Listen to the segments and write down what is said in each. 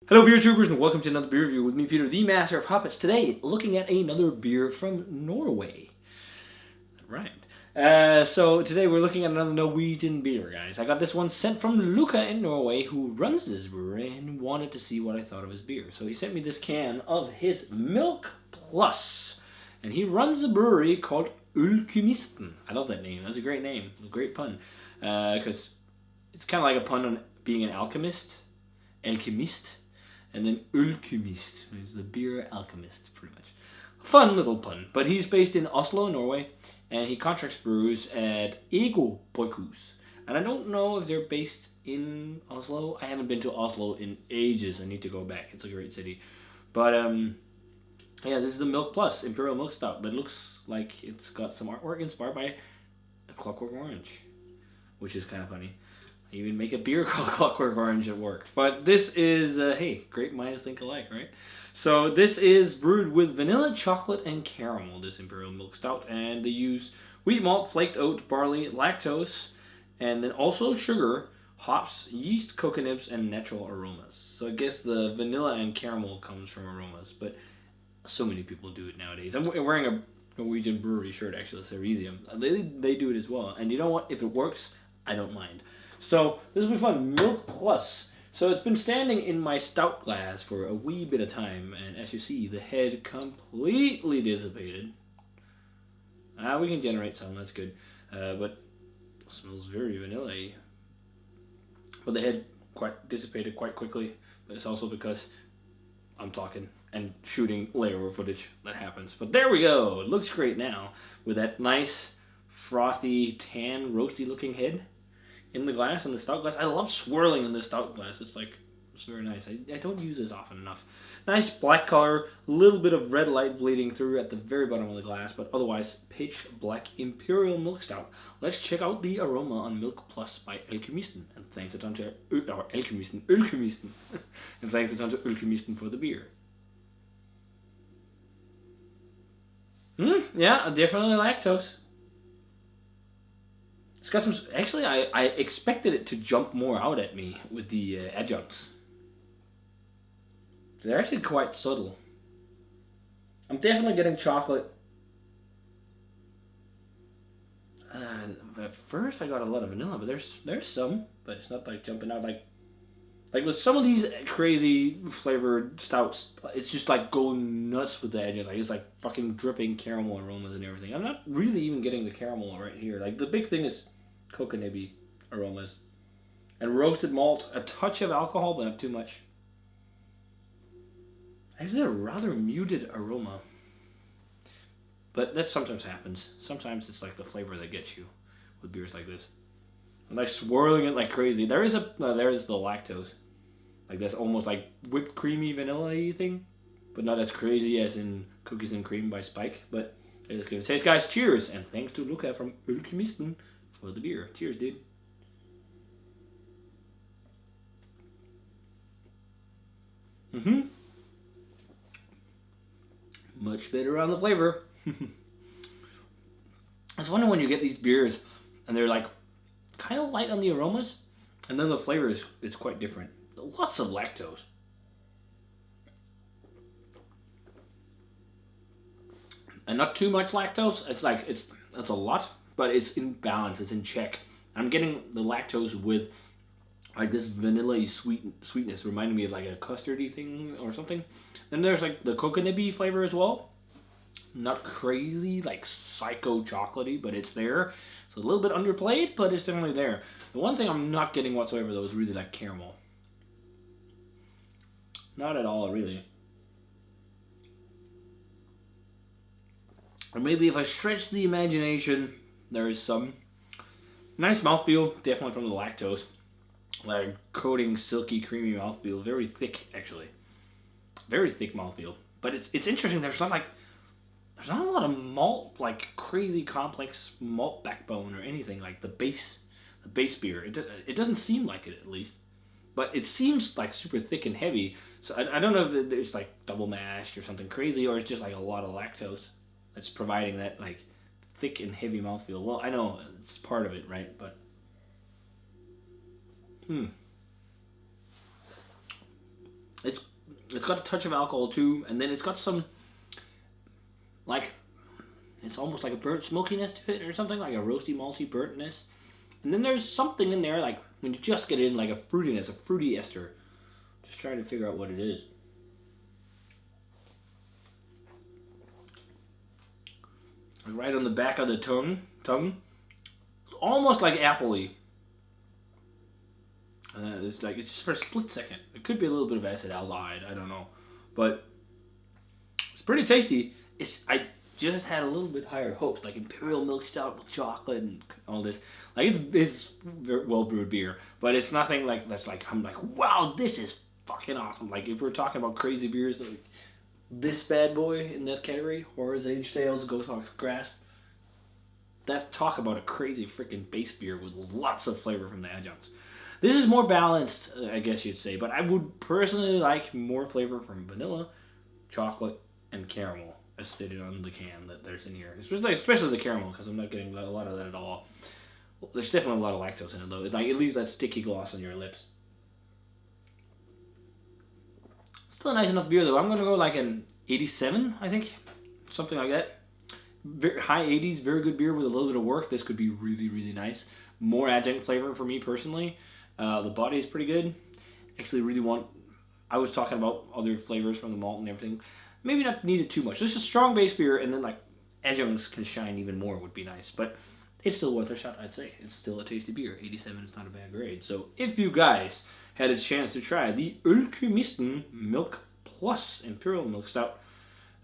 Hello beer tubers and welcome to another beer review with me, Peter, the master of hoppets. Today, looking at another beer from Norway. That rhymed. So today we're looking at another Norwegian beer, guys. I got this one sent from Luca in Norway, who runs this brewery and wanted to see what I thought of his beer. So he sent me this can of his Milk Plus. And he runs a brewery called Ølkymisten. I love that name. That's a great name. A great pun. Because it's kind of like a pun on being an alchemist. Alchemist. And then Ølkymist, who's the beer alchemist, pretty much. Fun little pun. But he's based in Oslo, Norway, and he contracts brews at Ego Brygghus. And I don't know if they're based in Oslo. I haven't been to Oslo in ages. I need to go back. It's a great city. But, yeah, this is the Milk Plus Imperial Milk Stout that looks like it's got some artwork inspired by a Clockwork Orange, which is kind of funny. I even make a beer called Clockwork Orange at work. But this is, hey, great minds think alike, right? So this is brewed with vanilla, chocolate, and caramel, this Imperial Milk Stout. And they use wheat malt, flaked oat, barley, lactose, and then also sugar, hops, yeast, cocoa nibs, and natural aromas. So I guess the vanilla and caramel comes from aromas, but so many people do it nowadays. I'm wearing a Norwegian brewery shirt, actually, so easy. They do it as well. And you know what? If it works, I don't mind. So this will be fun. Milk Plus. So it's been standing in my stout glass for a wee bit of time, and as you see, the head completely dissipated. We can generate some, that's good. But it smells very vanilla-y. But the head dissipated quite quickly. But it's also because I'm talking and shooting layover footage that happens. But there we go. It looks great now with that nice, frothy, tan, roasty looking head in the glass, in the stout glass. I love swirling in the stout glass. It's very nice. I don't use this often enough. Nice black color, a little bit of red light bleeding through at the very bottom of the glass, but otherwise pitch black Imperial Milk Stout. Let's check out the aroma on Milk Plus by Ølkymisten, and thanks a ton to Ølkymisten, and thanks a ton to Ølkymisten for the beer. Yeah, definitely lactose. It's got some. Actually, I expected it to jump more out at me with the adjuncts. They're actually quite subtle. I'm definitely getting chocolate. At first, I got a lot of vanilla, but there's some, but it's not like jumping out like with some of these crazy flavored stouts. It's just like going nuts with the adjunct. Like it's like fucking dripping caramel aromas and everything. I'm not really even getting the caramel right here. Like the big thing is cocoa nibby aromas and roasted malt, a touch of alcohol but not too much. Actually a rather muted aroma, but that sometimes happens. Sometimes it's like the flavor that gets you with beers like this. I'm like swirling it like crazy. There is the lactose, like that's almost like whipped creamy vanilla-y thing, but not as crazy as in Cookies and Cream by Spike. But let's give it a taste, guys. Cheers, and thanks to Luca from Ølkymisten for the beer. Cheers, dude. Much better on the flavor. I was wondering when you get these beers and they're like kind of light on the aromas, and then the flavor is quite different. Lots of lactose. And not too much lactose. It's like it's a lot, but it's in balance. It's in check. I'm getting the lactose with like this vanilla-y sweetness, reminding me of like a custardy thing or something. Then there's like the coconut-y flavor as well. Not crazy, like psycho chocolatey, but it's there. It's a little bit underplayed, but it's definitely there. The one thing I'm not getting whatsoever though is really that caramel. Not at all, really. Or maybe if I stretch the imagination, there is some nice mouthfeel, definitely from the lactose. Like coating, silky, creamy mouthfeel. Very thick, actually. Very thick mouthfeel. But it's interesting. There's not a lot of malt, like crazy complex malt backbone or anything like the base beer. It doesn't seem like it, at least. But it seems like super thick and heavy. So I don't know if it's like double mashed or something crazy, or it's just like a lot of lactose that's providing that like thick and heavy mouthfeel. Well, I know it's part of it, right? But It's got a touch of alcohol too, and then it's got some, like, it's almost like a burnt smokiness to it or something, like a roasty malty burntness. And then there's something in there, like, when you just get in, like a fruitiness, a fruity ester. Just trying to figure out what it is. Like right on the back of the tongue. It's almost like appley. It's just for a split second. It could be a little bit of acetaldehyde, I don't know. But it's pretty tasty. I just had a little bit higher hopes, like imperial milk stout with chocolate and all this. Like it's very well brewed beer, but it's nothing like that's like I'm like, wow, this is fucking awesome. Like if we're talking about crazy beers, like this bad boy in that category, Horror's Age Tales, Ghost Hawk's Grasp. That's talk about a crazy freaking base beer with lots of flavor from the adjuncts. This is more balanced, I guess you'd say, but I would personally like more flavor from vanilla, chocolate, and caramel, as stated on the can that there's in here. Especially the caramel, because I'm not getting a lot of that at all. There's definitely a lot of lactose in it, though. It leaves that sticky gloss on your lips. Still a nice enough beer, though. I'm going to go like an 87, I think. Something like that. High 80s, very good beer with a little bit of work. This could be really, really nice. More adjunct flavor for me, personally. The body is pretty good. Actually, I was talking about other flavors from the malt and everything. Maybe not needed too much. This is a strong base beer, and then like adjuncts can shine even more would be nice. But it's still worth a shot, I'd say. It's still a tasty beer. 87 is not a bad grade. So if you guys had a chance to try the Ølkymisten Milk Plus Imperial Milk Stout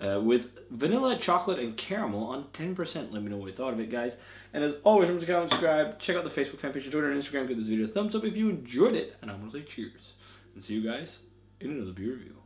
with vanilla, chocolate, and caramel on 10%, let me know what you thought of it, guys. And as always, remember to comment, subscribe, check out the Facebook fan page, Twitter, and Instagram. Give this video a thumbs up if you enjoyed it. And I'm going to say cheers. And see you guys in another beer review.